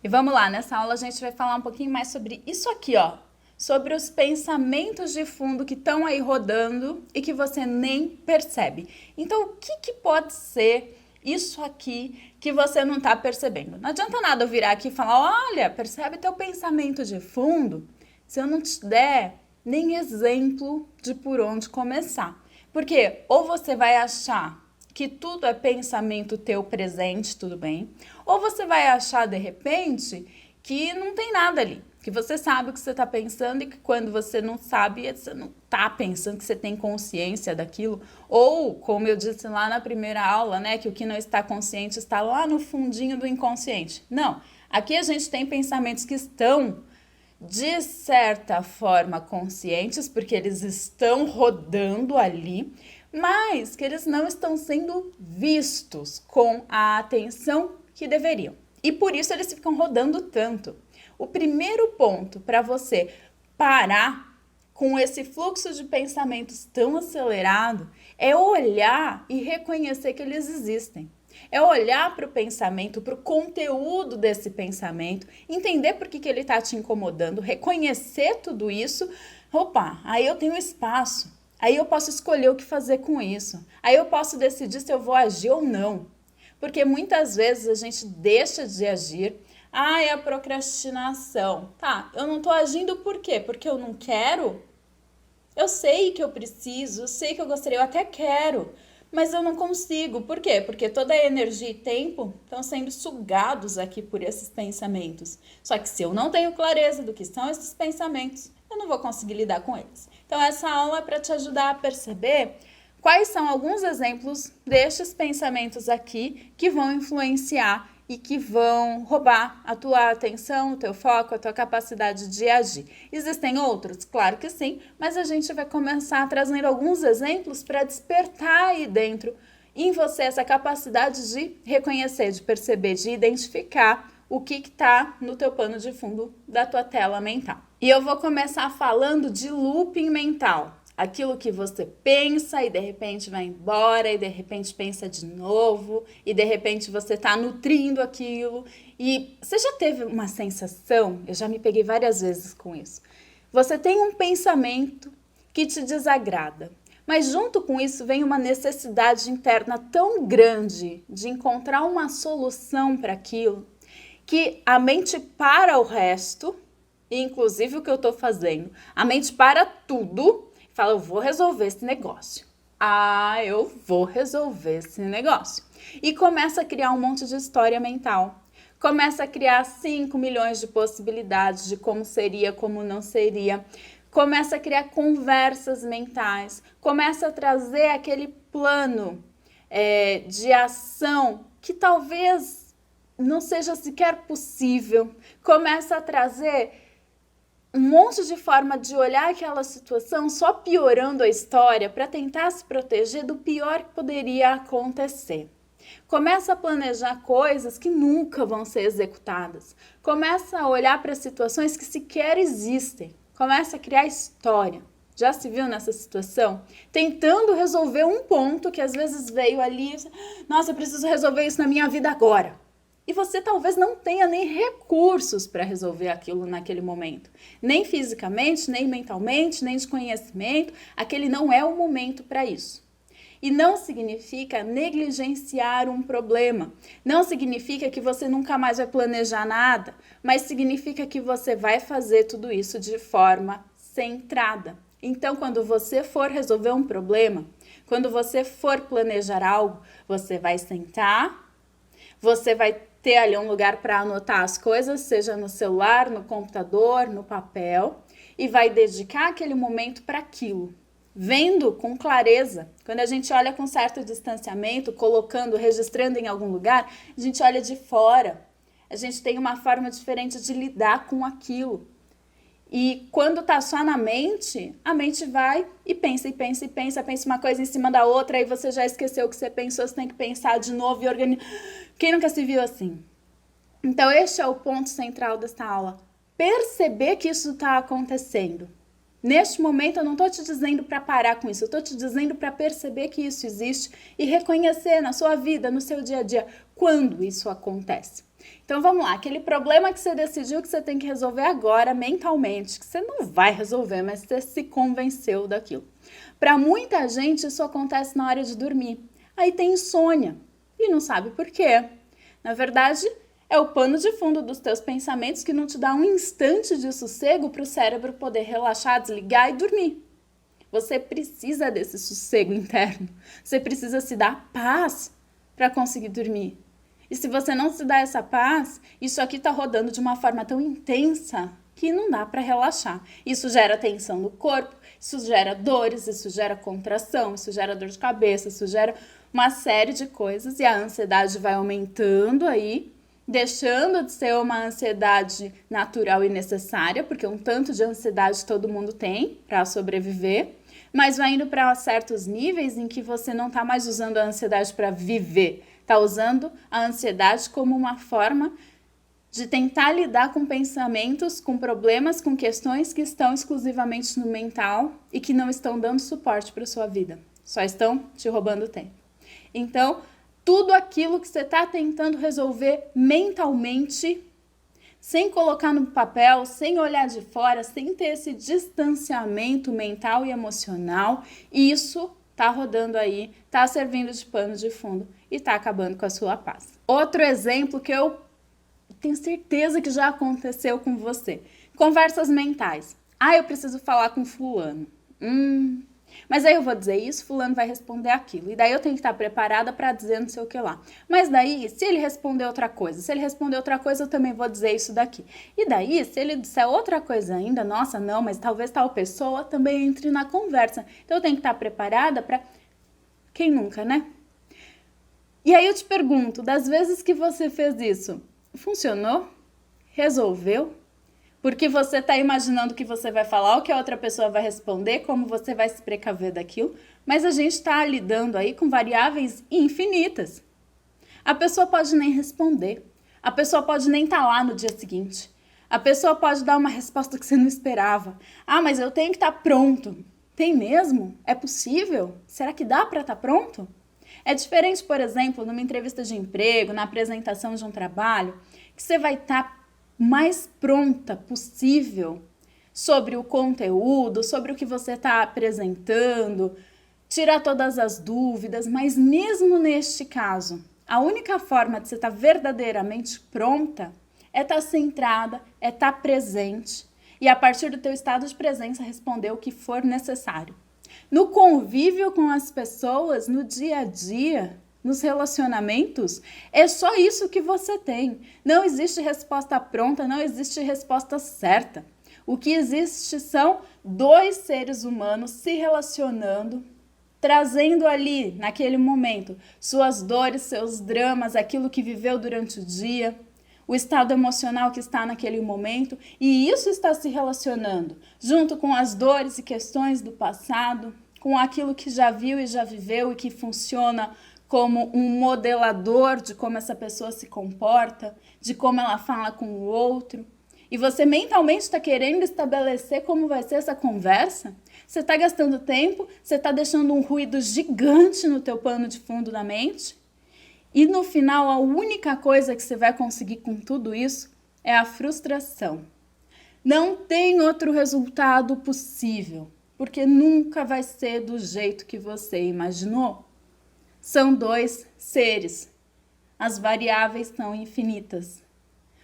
E vamos lá, nessa aula a gente vai falar um pouquinho mais sobre isso aqui, ó. Sobre os pensamentos de fundo que estão aí rodando e que você nem percebe. Então, o que pode ser isso aqui que você não está percebendo? Não adianta nada eu virar aqui e falar, olha, percebe teu pensamento de fundo, se eu não te der nem exemplo de por onde começar. Porque ou você vai achar que tudo é pensamento teu presente, tudo bem, ou você vai achar de repente que não tem nada ali, que você sabe o que você está pensando e que quando você não sabe, você não está pensando, que você tem consciência daquilo, ou como eu disse lá na primeira aula, né, que o que não está consciente está lá no fundinho do inconsciente. Não, aqui a gente tem pensamentos que estão de certa forma conscientes, porque eles estão rodando ali, mas que eles não estão sendo vistos com a atenção que deveriam. E por isso eles ficam rodando tanto. O primeiro ponto para você parar com esse fluxo de pensamentos tão acelerado é olhar e reconhecer que eles existem. É olhar para o pensamento, para o conteúdo desse pensamento, entender por que ele está te incomodando, reconhecer tudo isso. Opa, aí eu tenho espaço, aí eu posso escolher o que fazer com isso, aí eu posso decidir se eu vou agir ou não. Porque muitas vezes a gente deixa de agir. Ah, é a procrastinação. Tá, eu não tô agindo por quê? Porque eu não quero? Eu sei que eu preciso, eu sei que eu gostaria, eu até quero, mas eu não consigo. Por quê? Porque toda a energia e tempo estão sendo sugados aqui por esses pensamentos. Só que se eu não tenho clareza do que são esses pensamentos, eu não vou conseguir lidar com eles. Então essa aula é para te ajudar a perceber quais são alguns exemplos destes pensamentos aqui que vão influenciar e que vão roubar a tua atenção, o teu foco, a tua capacidade de agir. Existem outros? Claro que sim, mas a gente vai começar trazendo alguns exemplos para despertar aí dentro em você essa capacidade de reconhecer, de perceber, de identificar o que está no teu pano de fundo da tua tela mental. E eu vou começar falando de looping mental. Aquilo que você pensa e de repente vai embora e de repente pensa de novo e de repente você está nutrindo aquilo. E você já teve uma sensação, eu já me peguei várias vezes com isso, você tem um pensamento que te desagrada, mas junto com isso vem uma necessidade interna tão grande de encontrar uma solução para aquilo que a mente para o resto, inclusive o que eu estou fazendo, a mente para tudo. Fala, eu vou resolver esse negócio. Ah, eu vou resolver esse negócio. E começa a criar um monte de história mental. Começa a criar 5 milhões de possibilidades de como seria, como não seria. Começa a criar conversas mentais. Começa a trazer aquele plano de ação que talvez não seja sequer possível. Começa a trazer um monte de forma de olhar aquela situação, só piorando a história para tentar se proteger do pior que poderia acontecer. Começa a planejar coisas que nunca vão ser executadas. Começa a olhar para situações que sequer existem. Começa a criar história. Já se viu nessa situação? Tentando resolver um ponto que às vezes veio ali, nossa, eu preciso resolver isso na minha vida agora. E você talvez não tenha nem recursos para resolver aquilo naquele momento. Nem fisicamente, nem mentalmente, nem de conhecimento. Aquele não é o momento para isso. E não significa negligenciar um problema. Não significa que você nunca mais vai planejar nada. Mas significa que você vai fazer tudo isso de forma centrada. Então, quando você for resolver um problema, quando você for planejar algo, você vai sentar, você vai ter ali um lugar para anotar as coisas, seja no celular, no computador, no papel, e vai dedicar aquele momento para aquilo, vendo com clareza. Quando a gente olha com certo distanciamento, colocando, registrando em algum lugar, a gente olha de fora. A gente tem uma forma diferente de lidar com aquilo. E quando tá só na mente, a mente vai e pensa, e pensa, e pensa, pensa uma coisa em cima da outra, aí você já esqueceu o que você pensou, você tem que pensar de novo e organizar. Quem nunca se viu assim? Então, este é o ponto central desta aula. Perceber que isso está acontecendo. Neste momento, eu não estou te dizendo para parar com isso, eu estou te dizendo para perceber que isso existe e reconhecer na sua vida, no seu dia a dia, quando isso acontece. Então vamos lá, aquele problema que você decidiu que você tem que resolver agora mentalmente, que você não vai resolver, mas você se convenceu daquilo. Para muita gente isso acontece na hora de dormir. Aí tem insônia e não sabe por quê. Na verdade, é o pano de fundo dos teus pensamentos que não te dá um instante de sossego para o cérebro poder relaxar, desligar e dormir. Você precisa desse sossego interno. Você precisa se dar paz para conseguir dormir. E se você não se dá essa paz, isso aqui está rodando de uma forma tão intensa que não dá para relaxar. Isso gera tensão no corpo, isso gera dores, isso gera contração, isso gera dor de cabeça, isso gera uma série de coisas e a ansiedade vai aumentando aí, deixando de ser uma ansiedade natural e necessária, porque um tanto de ansiedade todo mundo tem para sobreviver, mas vai indo para certos níveis em que você não está mais usando a ansiedade para viver, está usando a ansiedade como uma forma de tentar lidar com pensamentos, com problemas, com questões que estão exclusivamente no mental e que não estão dando suporte para a sua vida, só estão te roubando tempo. Então, tudo aquilo que você está tentando resolver mentalmente, sem colocar no papel, sem olhar de fora, sem ter esse distanciamento mental e emocional, isso tá rodando aí, tá servindo de pano de fundo e tá acabando com a sua paz. Outro exemplo que eu tenho certeza que já aconteceu com você. Conversas mentais. Eu preciso falar com fulano. Mas aí eu vou dizer isso, fulano vai responder aquilo. E daí eu tenho que estar preparada para dizer não sei o que lá. Mas daí, se ele responder outra coisa, eu também vou dizer isso daqui. E daí, se ele disser outra coisa ainda, nossa, não, mas talvez tal pessoa também entre na conversa. Então eu tenho que estar preparada para... Quem nunca, né? E aí eu te pergunto, das vezes que você fez isso, funcionou? Resolveu? Porque você está imaginando que você vai falar, o que a outra pessoa vai responder, como você vai se precaver daquilo, mas a gente está lidando aí com variáveis infinitas. A pessoa pode nem responder, a pessoa pode nem estar lá no dia seguinte, a pessoa pode dar uma resposta que você não esperava. Mas eu tenho que estar pronto. Tem mesmo? É possível? Será que dá para estar pronto? É diferente, por exemplo, numa entrevista de emprego, na apresentação de um trabalho, que você vai estar mais pronta possível sobre o conteúdo, sobre o que você está apresentando, tirar todas as dúvidas, mas mesmo neste caso, a única forma de você estar verdadeiramente pronta é estar centrada, é estar presente e a partir do teu estado de presença responder o que for necessário. No convívio com as pessoas, no dia a dia, nos relacionamentos, é só isso que você tem. Não existe resposta pronta, não existe resposta certa. O que existe são dois seres humanos se relacionando, trazendo ali, naquele momento, suas dores, seus dramas, aquilo que viveu durante o dia, o estado emocional que está naquele momento, e isso está se relacionando junto com as dores e questões do passado, com aquilo que já viu e já viveu e que funciona como um modelador de como essa pessoa se comporta, de como ela fala com o outro. E você mentalmente está querendo estabelecer como vai ser essa conversa? Você está gastando tempo? Você está deixando um ruído gigante no teu pano de fundo da mente? E no final, a única coisa que você vai conseguir com tudo isso é a frustração. Não tem outro resultado possível, porque nunca vai ser do jeito que você imaginou. São dois seres. As variáveis são infinitas.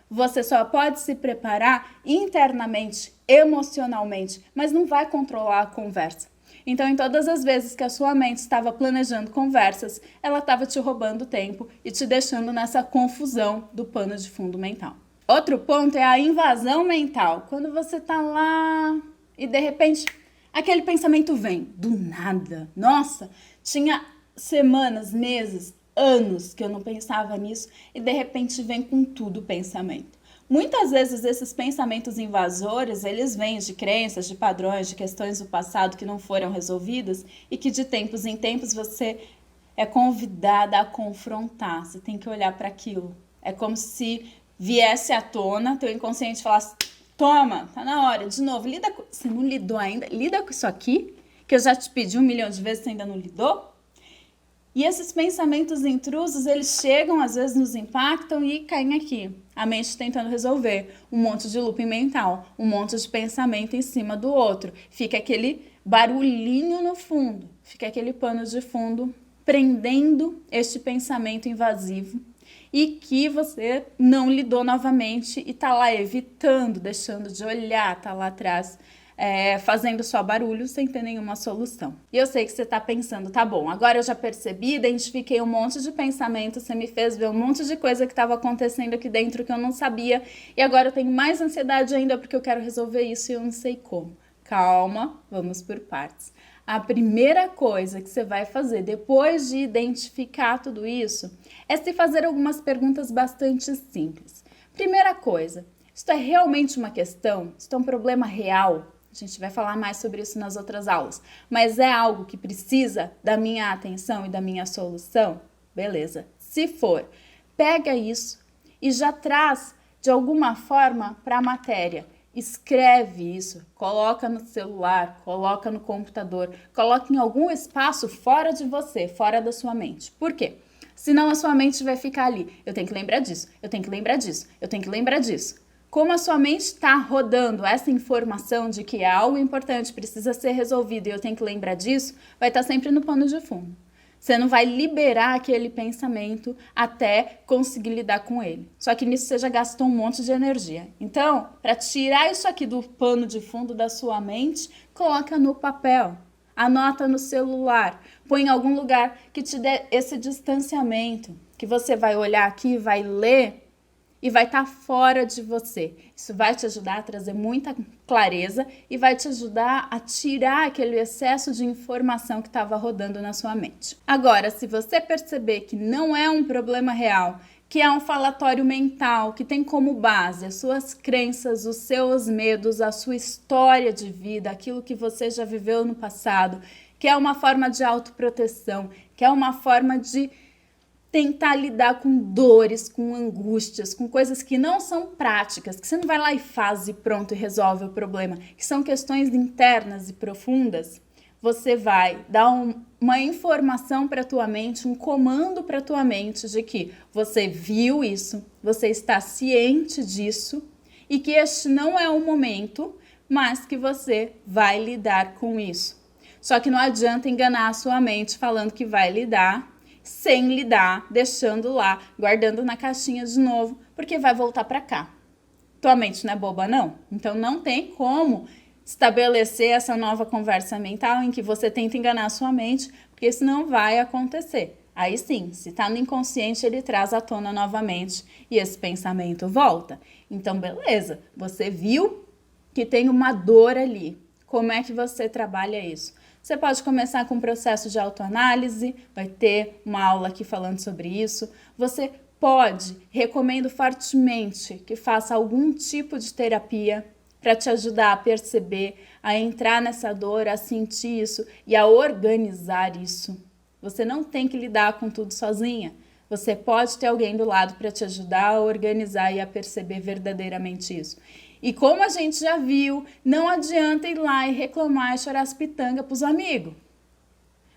Você só pode se preparar internamente, emocionalmente, mas não vai controlar a conversa. Então, em todas as vezes que a sua mente estava planejando conversas, ela estava te roubando tempo e te deixando nessa confusão do pano de fundo mental. Outro ponto é a invasão mental. Quando você está lá e, de repente, aquele pensamento vem do nada. Nossa, tinha semanas, meses, anos que eu não pensava nisso e de repente vem com tudo o pensamento. Muitas vezes esses pensamentos invasores, eles vêm de crenças, de padrões, de questões do passado que não foram resolvidas e que de tempos em tempos você é convidada a confrontar. Você tem que olhar para aquilo. É como se viesse à tona, teu inconsciente falasse, toma, tá na hora, de novo, lida com... Você não lidou ainda? Lida com isso aqui, que eu já te pedi 1 milhão de vezes, você ainda não lidou? E esses pensamentos intrusos, eles chegam, às vezes nos impactam e caem aqui. A mente tentando resolver um monte de looping mental, um monte de pensamento em cima do outro. Fica aquele barulhinho no fundo, fica aquele pano de fundo prendendo este pensamento invasivo e que você não lidou novamente e tá lá evitando, deixando de olhar, tá lá atrás, fazendo só barulho sem ter nenhuma solução. E eu sei que você tá pensando, tá bom, agora eu já percebi, identifiquei um monte de pensamento, você me fez ver um monte de coisa que estava acontecendo aqui dentro que eu não sabia e agora eu tenho mais ansiedade ainda porque eu quero resolver isso e eu não sei como. Calma, vamos por partes. A primeira coisa que você vai fazer depois de identificar tudo isso é se fazer algumas perguntas bastante simples. Primeira coisa, isto é realmente uma questão? Isto é um problema real? A gente vai falar mais sobre isso nas outras aulas. Mas é algo que precisa da minha atenção e da minha solução? Beleza. Se for, pega isso e já traz de alguma forma para a matéria. Escreve isso, coloca no celular, coloca no computador, coloca em algum espaço fora de você, fora da sua mente. Por quê? Senão a sua mente vai ficar ali. Eu tenho que lembrar disso, eu tenho que lembrar disso, eu tenho que lembrar disso. Como a sua mente está rodando essa informação de que é algo importante, precisa ser resolvido e eu tenho que lembrar disso, vai estar sempre no pano de fundo. Você não vai liberar aquele pensamento até conseguir lidar com ele. Só que nisso você já gastou um monte de energia. Então, para tirar isso aqui do pano de fundo da sua mente, coloca no papel, anota no celular, põe em algum lugar que te dê esse distanciamento, que você vai olhar aqui, vai ler e vai estar fora de você. Isso vai te ajudar a trazer muita clareza e vai te ajudar a tirar aquele excesso de informação que estava rodando na sua mente. Agora, se você perceber que não é um problema real, que é um falatório mental, que tem como base as suas crenças, os seus medos, a sua história de vida, aquilo que você já viveu no passado, que é uma forma de autoproteção, que é uma forma de tentar lidar com dores, com angústias, com coisas que não são práticas, que você não vai lá e faz e pronto e resolve o problema, que são questões internas e profundas, você vai dar uma informação para a tua mente, um comando para a tua mente de que você viu isso, você está ciente disso e que este não é o momento, mas que você vai lidar com isso. Só que não adianta enganar a sua mente falando que vai lidar sem lidar, deixando lá, guardando na caixinha de novo, porque vai voltar para cá. Tua mente não é boba, não? Então não tem como estabelecer essa nova conversa mental em que você tenta enganar a sua mente, porque isso não vai acontecer. Aí sim, se está no inconsciente, ele traz à tona novamente e esse pensamento volta. Então, beleza, você viu que tem uma dor ali. Como é que você trabalha isso? Você pode começar com um processo de autoanálise, vai ter uma aula aqui falando sobre isso. Você pode, recomendo fortemente que faça algum tipo de terapia para te ajudar a perceber, a entrar nessa dor, a sentir isso e a organizar isso. Você não tem que lidar com tudo sozinha. Você pode ter alguém do lado para te ajudar a organizar e a perceber verdadeiramente isso. E como a gente já viu, não adianta ir lá e reclamar e chorar as pitangas para os amigos.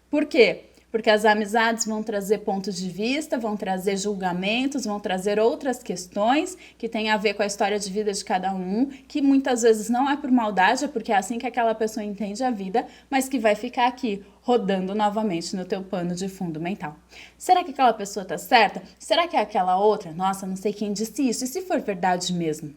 Por quê? Porque as amizades vão trazer pontos de vista, vão trazer julgamentos, vão trazer outras questões que têm a ver com a história de vida de cada um, que muitas vezes não é por maldade, é porque é assim que aquela pessoa entende a vida, mas que vai ficar aqui rodando novamente no teu pano de fundo mental. Será que aquela pessoa tá certa? Será que é aquela outra? Nossa, não sei quem disse isso. E se for verdade mesmo?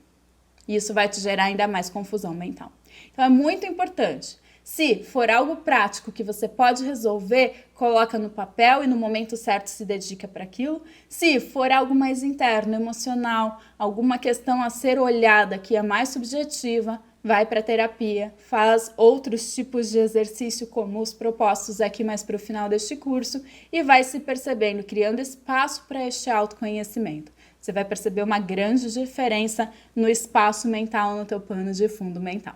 Isso vai te gerar ainda mais confusão mental. Então é muito importante. Se for algo prático que você pode resolver, coloca no papel e no momento certo se dedica para aquilo. Se for algo mais interno, emocional, alguma questão a ser olhada que é mais subjetiva, vai para terapia, faz outros tipos de exercício como os propostos aqui mais para o final deste curso e vai se percebendo, criando espaço para este autoconhecimento. Você vai perceber uma grande diferença no espaço mental, no teu pano de fundo mental.